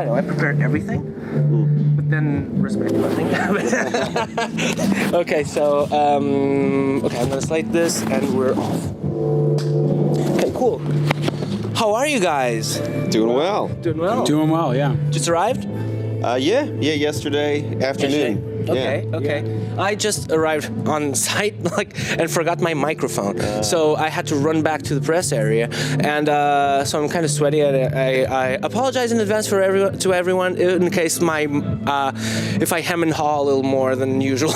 I know I prepared everything, but then respect nothing. Okay, so okay, I'm gonna slide this, and we're off. Okay, cool. How are you guys? Doing well. Doing well. Doing well, yeah. Just arrived? Yesterday afternoon. Okay, Yeah. okay. I just arrived on site and forgot my microphone, so I had to run back to the press area, and so I'm kind of sweaty. And I apologize in advance to everyone in case if I hem and haw a little more than usual,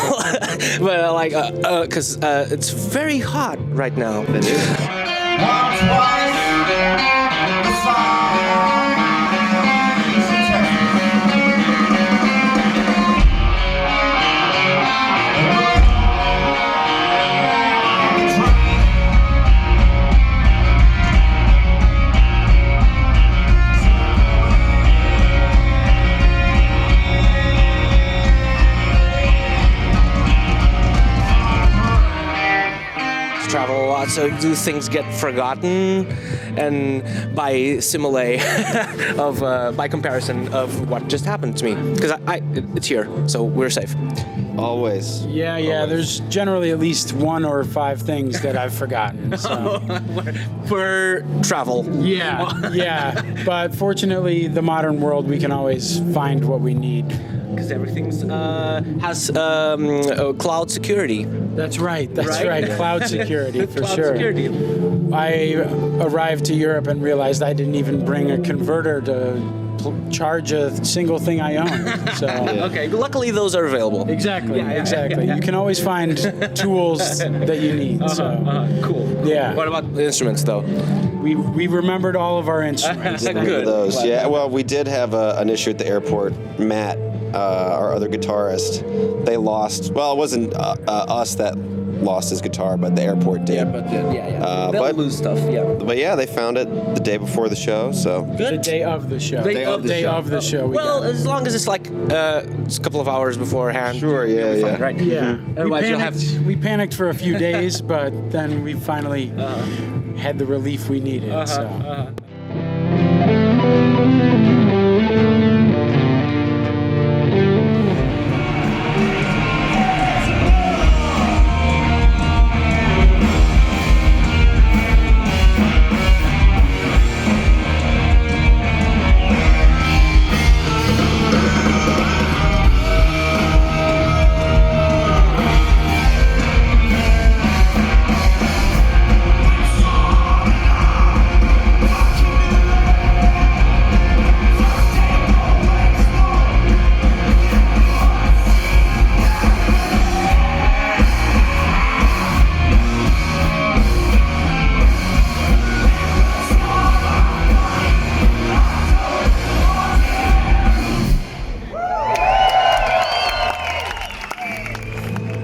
but because it's very hot right now. It is. Travel a lot, so do things get forgotten, and by by comparison of what just happened to me, because it's here, so we're safe. Always. Yeah, Always. there's generally at least 1 or 5 things that I've forgotten. So. For travel. Yeah, but fortunately, the modern world, we can always find what we need. Because everything's has cloud security. That's right. Cloud security, for Cloud sure. security. I arrived to Europe and realized I didn't even bring a converter to charge a single thing I own. So. Okay, luckily those are available. Exactly. You can always find tools that you need. Cool. Yeah. What about the instruments, though? We remembered all of our instruments. Good. Those. Yeah. Well, we did have an issue at the airport. Matt, our other guitarist, they lost. Well, it wasn't us that lost his guitar, but the airport did. They'll lose stuff. Yeah. But yeah, they found it the day before the show. So The day of the show. Day of the show. Well, as long as it's like it's a couple of hours beforehand. Sure. Yeah. Fine, right? Yeah. Otherwise, you'll have. We panicked for a few days, but then we finally had the relief we needed.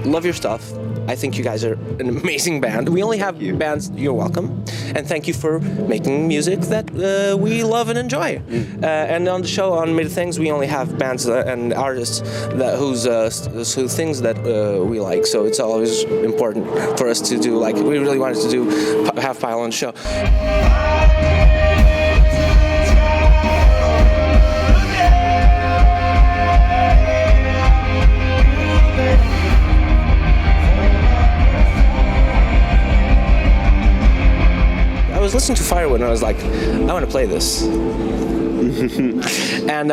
Love your stuff. I think you guys are an amazing band. We only have bands. You're welcome, and thank you for making music that we love and enjoy. And on the show on Mid Things, we only have bands and artists who things that we like. So it's always important for us to do. Like we really wanted to do have Pile on the show. I was listening to Firewood and I was like, I want to play this. And and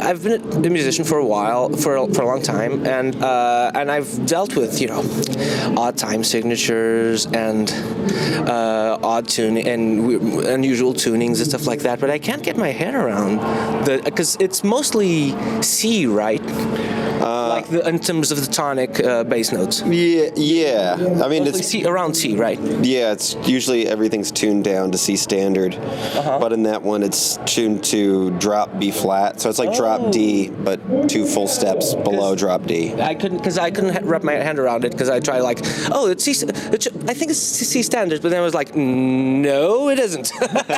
I've been a musician for a while, for a long time, and I've dealt with odd time signatures and odd tuning and unusual tunings and stuff like that. But I can't get my head around because it's mostly C, right? In terms of the tonic bass notes. Yeah. I mean, mostly it's around C, right? Yeah, it's usually everything's tuned down to C standard, but in that one it's tuned to drop B flat, so it's like drop D, but 2 full steps below drop D. I couldn't wrap my hand around it because I tried it's C. I think it's C standard, but then I was like, no, it isn't. But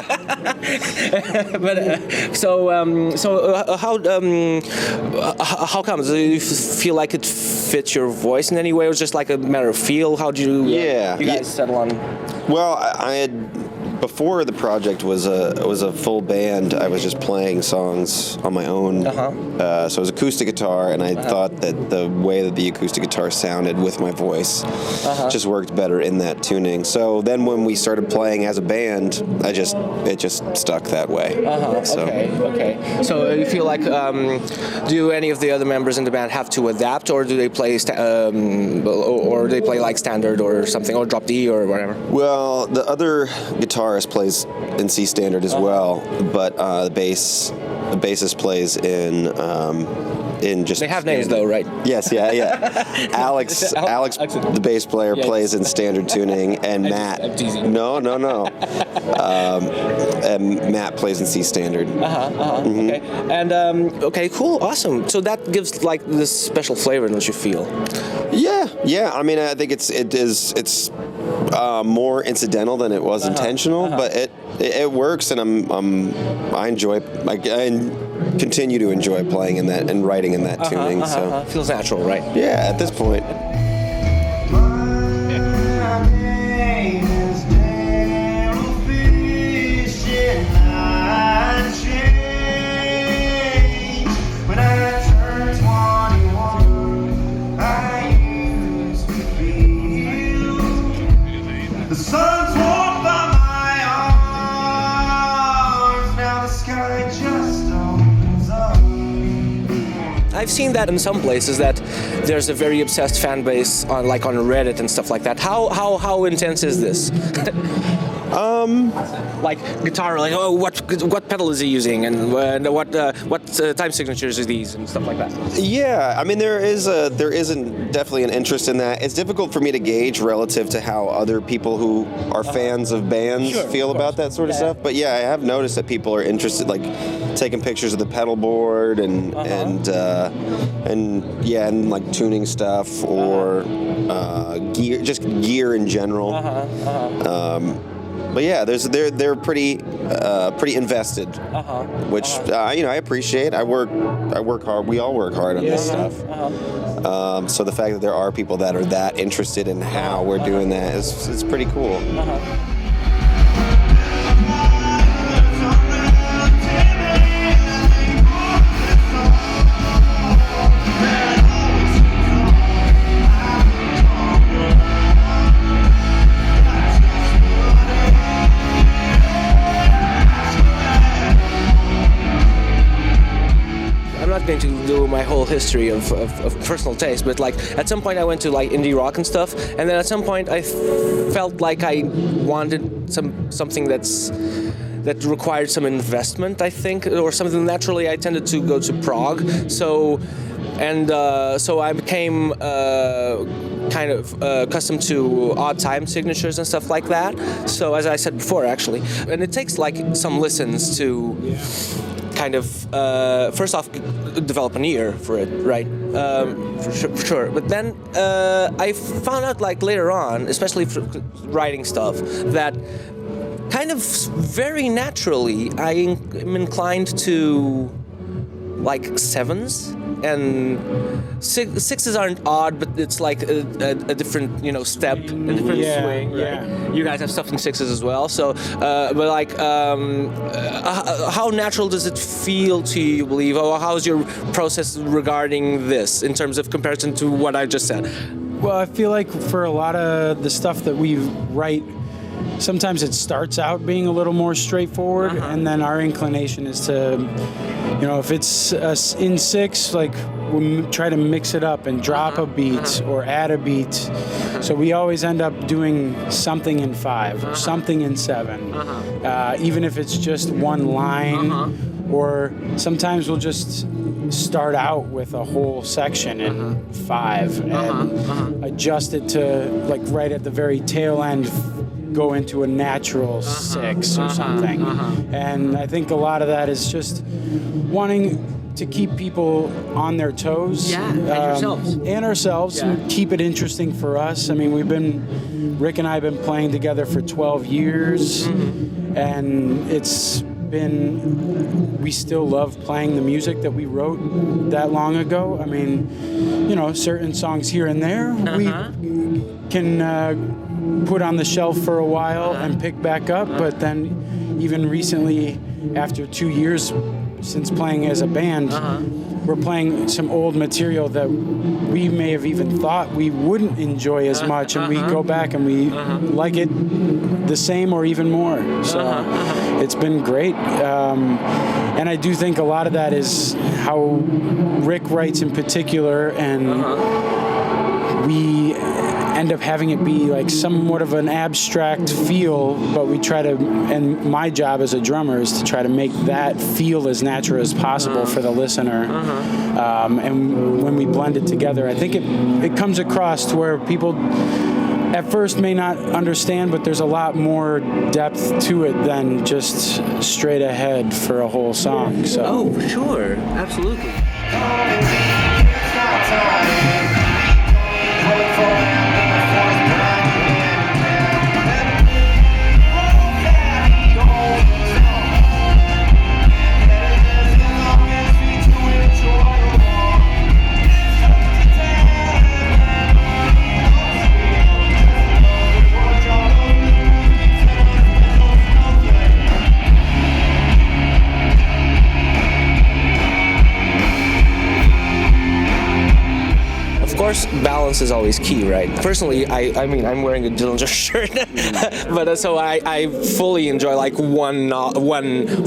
how come? Do you feel like it fits your voice in any way? It was just like a matter of feel. How do you? You guys settle on? Well, I had before the project was a full band, I was just playing songs on my own. So it was acoustic guitar, and I thought that the way that the acoustic guitar sounded with my voice just worked better in that tuning. So then when we started playing as a band, it just stuck that way. So. Okay. So you feel like, do any of the other members in the band have to adapt, or do they play, or they play like standard or something, or drop D or whatever? Well, the other guitarist plays in C standard as well, but the bassist plays in just. They have names though, right? Yes, yeah. Alex, the bass player, plays in standard tuning, and Matt. I'm teasing. No. And Matt plays in C standard. Okay. And okay, cool, awesome. So that gives like this special flavor, don't you feel? Yeah. I mean, I think it's more incidental than it was intentional, but it works, and I enjoy. I continue to enjoy playing in that and writing in that tuning. So feels natural, right? Yeah, at this point. I've seen that in some places that there's a very obsessed fan base on Reddit and stuff like that. How intense is this? Like guitar, like what pedal is he using, and what time signatures are these and stuff like that. Yeah, I mean there is definitely an interest in that. It's difficult for me to gauge relative to how other people who are fans of bands feel about that sort of stuff. But yeah, I have noticed that people are interested, like taking pictures of the pedal board and like tuning stuff or gear in general. But yeah, they're pretty invested, which I appreciate. I work hard. We all work hard on this stuff. So the fact that there are people that are that interested in how we're doing that is pretty cool. Going to do my whole history of personal taste, but like at some point I went to like indie rock and stuff, and then at some point I felt like I wanted something that required some investment, I think, or something. Naturally I tended to go to prog, so I became kind of accustomed to odd time signatures and stuff like that. So as I said before, actually, and it takes like some listens to kind of first off develop an ear for it, right? For sure. But then I found out like later on, especially for writing stuff, that kind of very naturally I am inclined to like sevens, and sixes aren't odd, but it's like a different step, a different swing. Right? You guys have stuff in sixes as well, so but like how natural does it feel to you, believe, or how's your process regarding this in terms of comparison to what I just said? Well, I feel like for a lot of the stuff that we write, sometimes it starts out being a little more straightforward, and then our inclination is to, if it's in six, like we try to mix it up and drop a beat or add a beat. So we always end up doing something in five or something in seven, even if it's just one line, or sometimes we'll just start out with a whole section in five and adjust it to like right at the very tail end go into a natural six or something. And I think a lot of that is just wanting to keep people on their toes. And ourselves. And keep it interesting for us. I mean, Rick and I have been playing together for 12 years, and we still love playing the music that we wrote that long ago. I mean, certain songs here and there we can put on the shelf for a while and pick back up. But then even recently, after 2 years since playing as a band, we're playing some old material that we may have even thought we wouldn't enjoy as much, and we go back and we like it the same or even more. So it's been great. And I do think a lot of that is how Rick writes in particular, and we end up having it be like somewhat of an abstract feel, but we try to, and my job as a drummer is to try to make that feel as natural as possible for the listener. And when we blend it together, I think it comes across to where people at first may not understand, but there's a lot more depth to it than just straight ahead for a whole song. So. Oh, for sure. Absolutely. Of course, balance is always key, right? Personally, I mean, I'm wearing a Dillinger shirt, but so I fully enjoy like one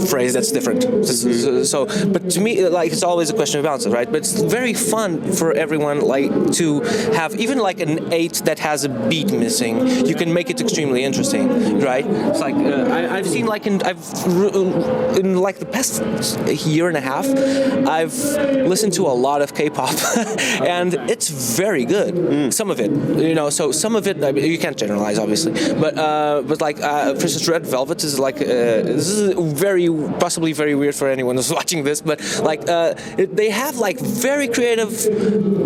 phrase that's different. So, but to me, like it's always a question of balance, right? But it's very fun for everyone, like to have even like an 8 that has a beat missing. You can make it extremely interesting, right? It's like I've seen like in like the past year and a half, I've listened to a lot of K-pop, and it's very good. Some of it, so some of it, I mean, you can't generalize, obviously, but like for instance, Red Velvet is like this is possibly very weird for anyone who's watching this, but like they have like very creative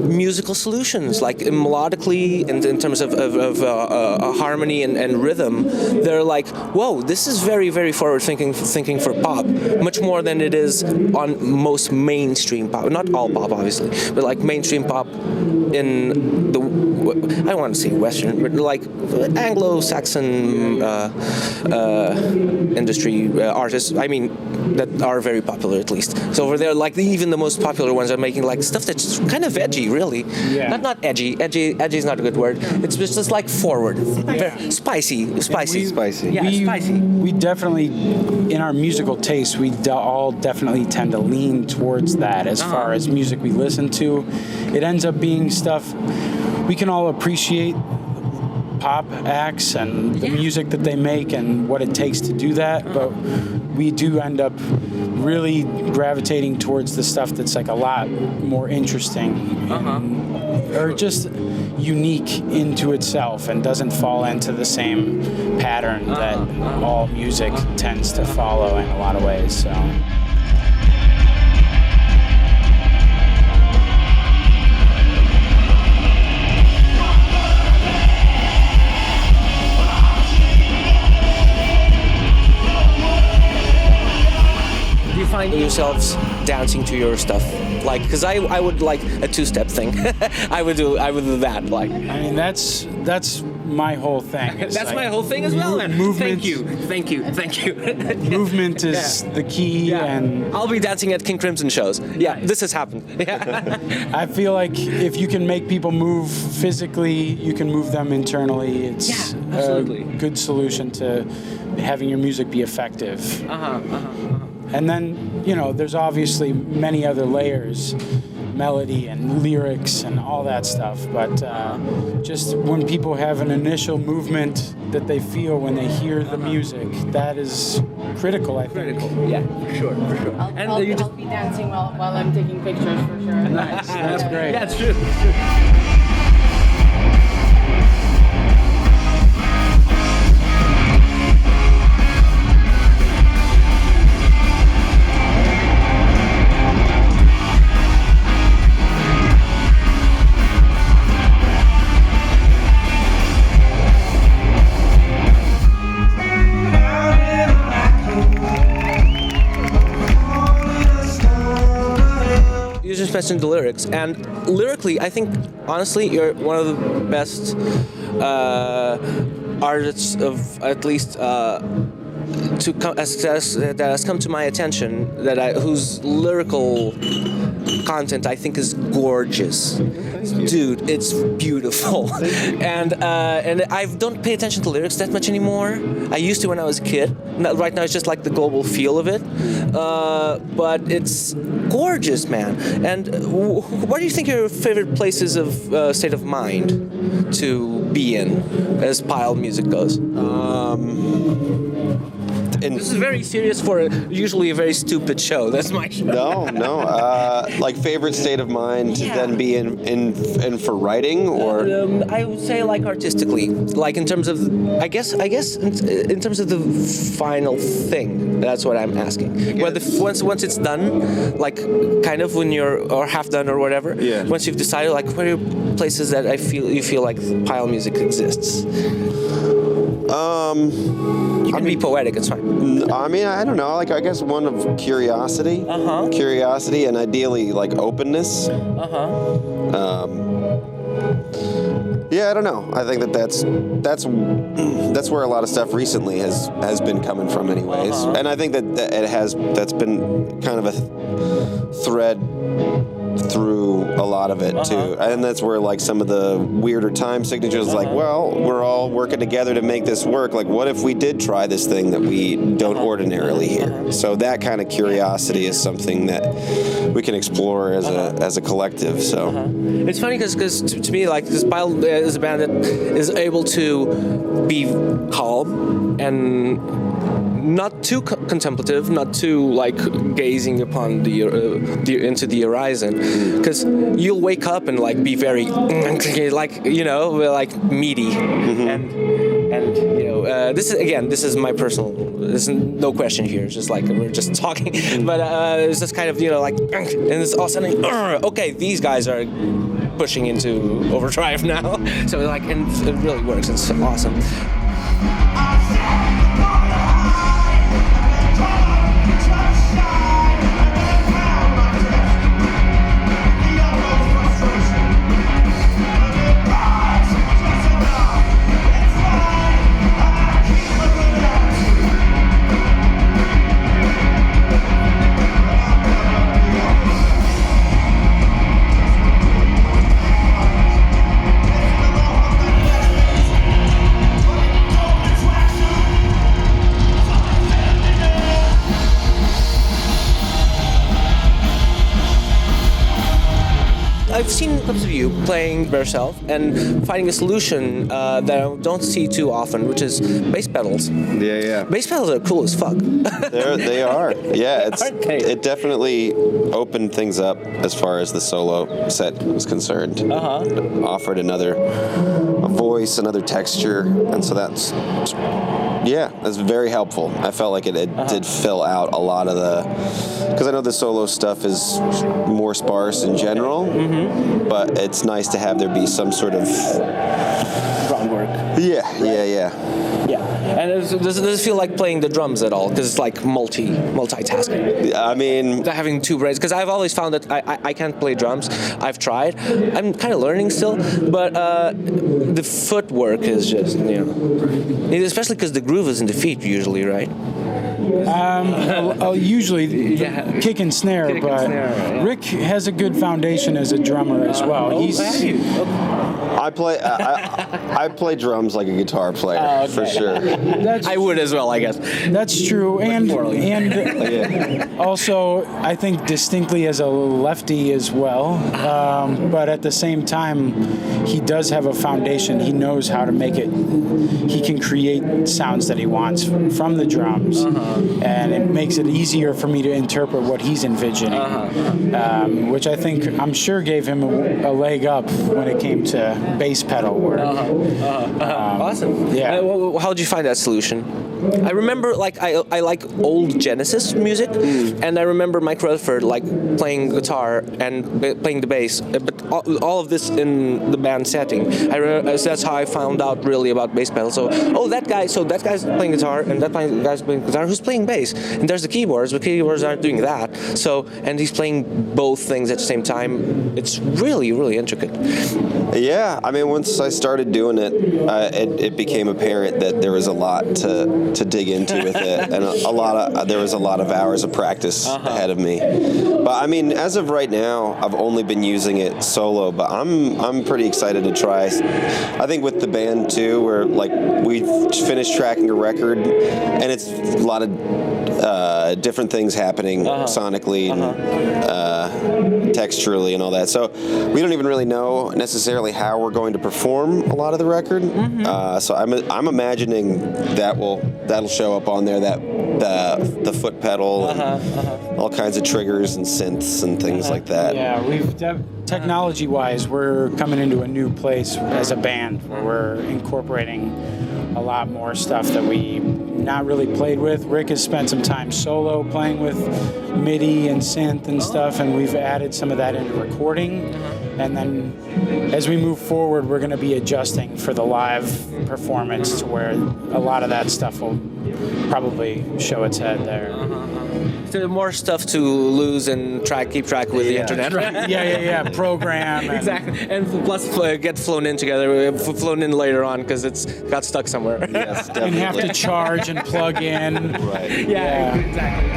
musical solutions, like melodically and in terms of harmony and rhythm. They're like, whoa, this is very, very forward thinking for pop, much more than it is on most mainstream pop. Not all pop, obviously, but like mainstream pop in the, I don't want to say Western, but like Anglo-Saxon industry artists, I mean, that are very popular at least. So over there, like even the most popular ones are making like stuff that's kind of edgy, really. Yeah. Not edgy. Edgy is not a good word. It's just like forward, spicy. Spicy. Yeah, spicy. We definitely, in our musical taste, we all definitely tend to lean towards that as far as music we listen to. It ends up being stuff we can all appreciate, pop acts and the music that they make and what it takes to do that, but we do end up really gravitating towards the stuff that's like a lot more interesting or just unique into itself and doesn't fall into the same pattern that all music tends to follow in a lot of ways. So. Do you find yourselves dancing to your stuff? Like, because I would like a 2-step thing. I would do that. Like, I mean, that's my whole thing. It's that's like my whole thing as well. Movement. Thank you. Movement is the key, and I'll be dancing at King Crimson shows. Yeah, this has happened. Yeah. I feel like if you can make people move physically, you can move them internally. It's a good solution to having your music be effective. And then, there's obviously many other layers, melody and lyrics and all that stuff. But just when people have an initial movement that they feel when they hear the music, that is critical, I think. Yeah, for sure. I'll be dancing while I'm taking pictures, for sure. Nice, that's great. Yeah, it's true. You just mentioned the lyrics, and lyrically, I think honestly, you're one of the best artists of at least that has come to my attention whose lyrical content I think is gorgeous. Dude, it's beautiful. and I don't pay attention to lyrics that much anymore. I used to when I was a kid. Right now it's just like the global feel of it. But it's gorgeous, man. And what do you think are your favorite places of state of mind to be in as pile music goes? This is very serious for usually a very stupid show. That's my show. No. Like favorite state of mind to then be in for writing, or I would say like artistically, like in terms of I guess in terms of the final thing. That's what I'm asking. Whether once it's done, like kind of when you're or half done or whatever. Yeah. Once you've decided, like what are places that you feel like pile music exists. You can be poetic, it's fine. I mean, I don't know. Like, I guess one of curiosity. Curiosity and ideally, like, openness. Yeah, I don't know. I think that's where a lot of stuff recently has been coming from, anyways. And I think that's been kind of a thread through a lot of it too, and that's where like some of the weirder time signatures like, well, we're all working together to make this work, like what if we did try this thing that we don't ordinarily hear. So that kind of curiosity is something that we can explore as a collective. So it's funny because to me, like, this Pile is a band that is able to be calm and not too contemplative, not too like gazing upon the into the horizon, because you'll wake up and like be very like, you know, like meaty, and you know, this is my personal. There's no question here. It's just like we're just talking, but it's just kind of, you know, like, and it's all of a sudden, okay, these guys are pushing into overdrive now. So like, and it really works. It's awesome. I've seen clips of you playing by yourself and finding a solution that I don't see too often, which is bass pedals. Yeah. Bass pedals are cool as fuck. They are. Yeah, it definitely opened things up as far as the solo set was concerned. Offered another voice, another texture, and so that's very helpful. I felt like it did fill out a lot of because I know the solo stuff is more sparse in general, but it's nice to have there be some sort of Groundwork. Yeah. And does it feel like playing the drums at all? Because it's like multitasking. I mean, having two brains. Because I've always found that I can't play drums. I've tried. I'm kind of learning still, but the footwork is just, you know, especially because the groove is in the feet usually, right? Usually kick and snare, but Rick has a good foundation as a drummer as well. I play drums like a guitar player for sure. I would as well, I guess. That's true, and also I think distinctly as a lefty as well. But at the same time, he does have a foundation. He knows how to make it. He can create sounds that he wants from the drums, and it makes it easier for me to interpret what he's envisioning, which I think I'm sure gave him a leg up when it came to bass pedal work. Awesome. Yeah. How did you find that solution? I remember like I like old Genesis music, and I remember Mike Rutherford like playing guitar and playing the bass, but all of this in the band setting. So that's how I found out really about bass pedals. So that guy's playing guitar, and that guy's playing guitar. Who's playing bass? And there's the keyboards, but keyboards aren't doing that. So and he's playing both things at the same time. It's really, really intricate. Yeah, I mean, once I started doing it, it became apparent that there was a lot to dig into with it, and there was a lot of hours of practice ahead of me. But I mean, as of right now, I've only been using it solo, but I'm pretty excited to try. I think with the band too, where like we finished tracking a record, and it's a lot of different things happening sonically and texturally and all that. So we don't even really know necessarily how we're going to perform a lot of the record. So I'm imagining that'll show up on there, that the foot pedal, and all kinds of triggers and synths and things like that. Yeah, technology-wise, we're coming into a new place as a band where we're incorporating a lot more stuff that we not really played with. Rick has spent some time solo playing with MIDI and synth and stuff, and we've added some of that into recording. And then as we move forward, we're going to be adjusting for the live performance to where a lot of that stuff will probably show its head there. So more stuff to lose and keep track with the internet, right? Yeah. Program. Exactly. And plus get flown in together, flown in later on because it's got stuck somewhere. Yes, definitely. And have to charge and plug in. Right. Yeah, exactly.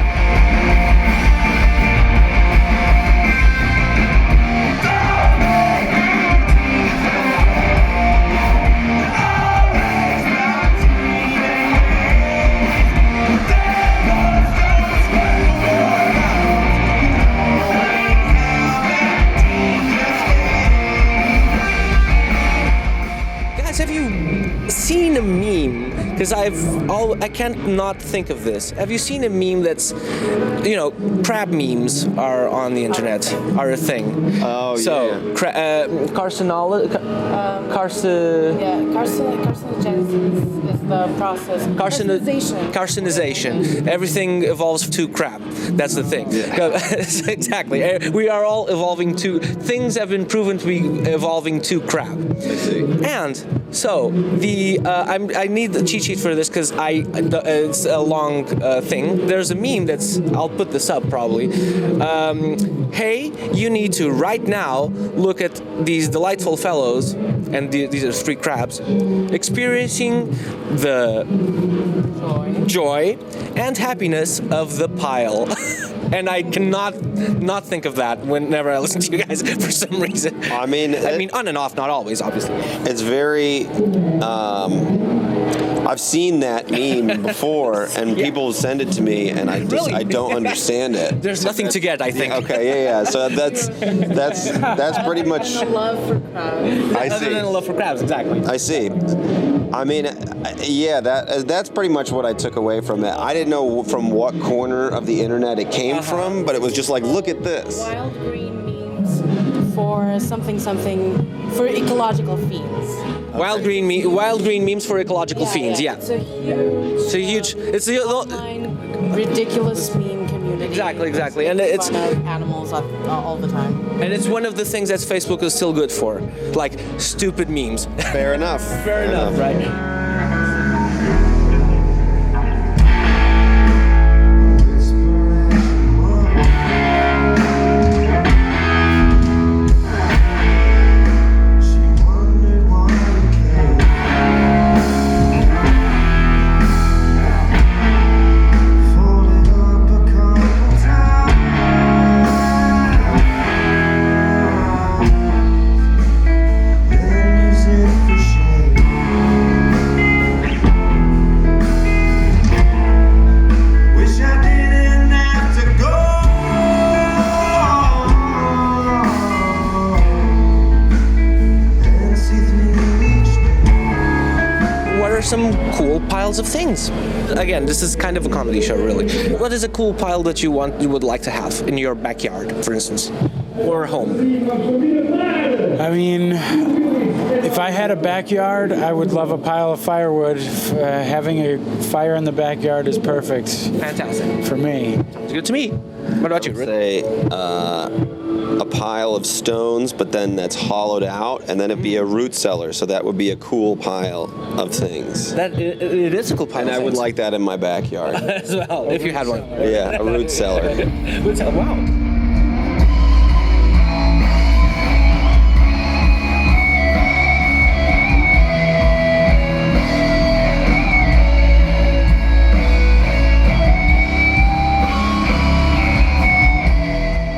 Have you seen a meme? Because I can't not think of this. Have you seen a meme that's, crab memes are on the internet, are a thing. Oh, so, carcinogenesis is the process. Carcinization. Everything evolves to crab. That's the thing. Yeah. Exactly. We are all evolving to. Things have been proven to be evolving to crab. I see. And so I need the cheat sheet for this because it's a long thing. There's a meme I'll put this up probably. Hey, you need to right now look at these delightful fellows, and these are 3 crabs, experiencing the joy and happiness of the pile. And I cannot not think of that whenever I listen to you guys for some reason. I mean, on and off, not always, obviously. It's very. I've seen that meme before, and people send it to me, and I don't understand it. There's nothing to get, I think. Okay, yeah. So that's pretty much. A love for crabs. I see. Other than a love for crabs, exactly. I see. I mean, yeah, that's pretty much what I took away from it. I didn't know from what corner of the internet it came from, but it was just like, look at this. Wild green memes for something for ecological fiends. Wild green memes for ecological fiends. Yeah. It's a huge. It's the online ridiculous meme community. Exactly, and it's fun of animals all the time. And it's one of the things that Facebook is still good for, like stupid memes. Fair enough. Fair enough, right? Some cool piles of things. Again, this is kind of a comedy show, really. What is a cool pile that you would like to have in your backyard, for instance, or home? I mean, If I had a backyard, I would love a pile of firewood. Having a fire in the backyard is perfect Fantastic. for me. It's good to me. What about you? Rick? Say a pile of stones, but then that's hollowed out, and then it'd be a root cellar. So that would be a cool pile of things. It is a cool pile. And of I would things. like that in my backyard. as well, if you had one. Yeah, a root cellar. Root cellar. Wow.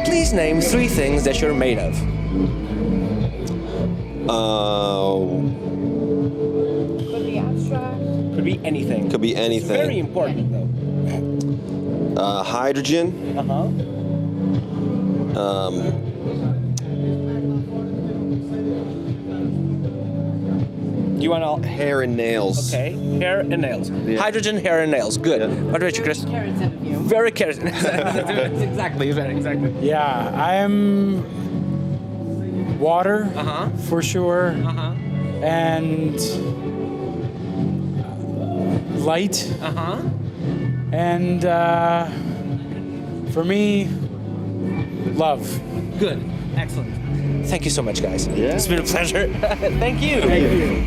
Please name 3 things that you're made of. Could be abstract. Could be anything. Could be It's very anything. important though. Hydrogen. Do you want all Hair and nails. Okay, hair and nails. Hydrogen, hair and nails. Good. What about you, Kris? Carrots in view. Very carrots. exactly. Yeah, I am water for sure, and light, and for me, love. Good. Excellent. Thank you so much, guys. Yeah. It's been a pleasure. Thank you. Thank you.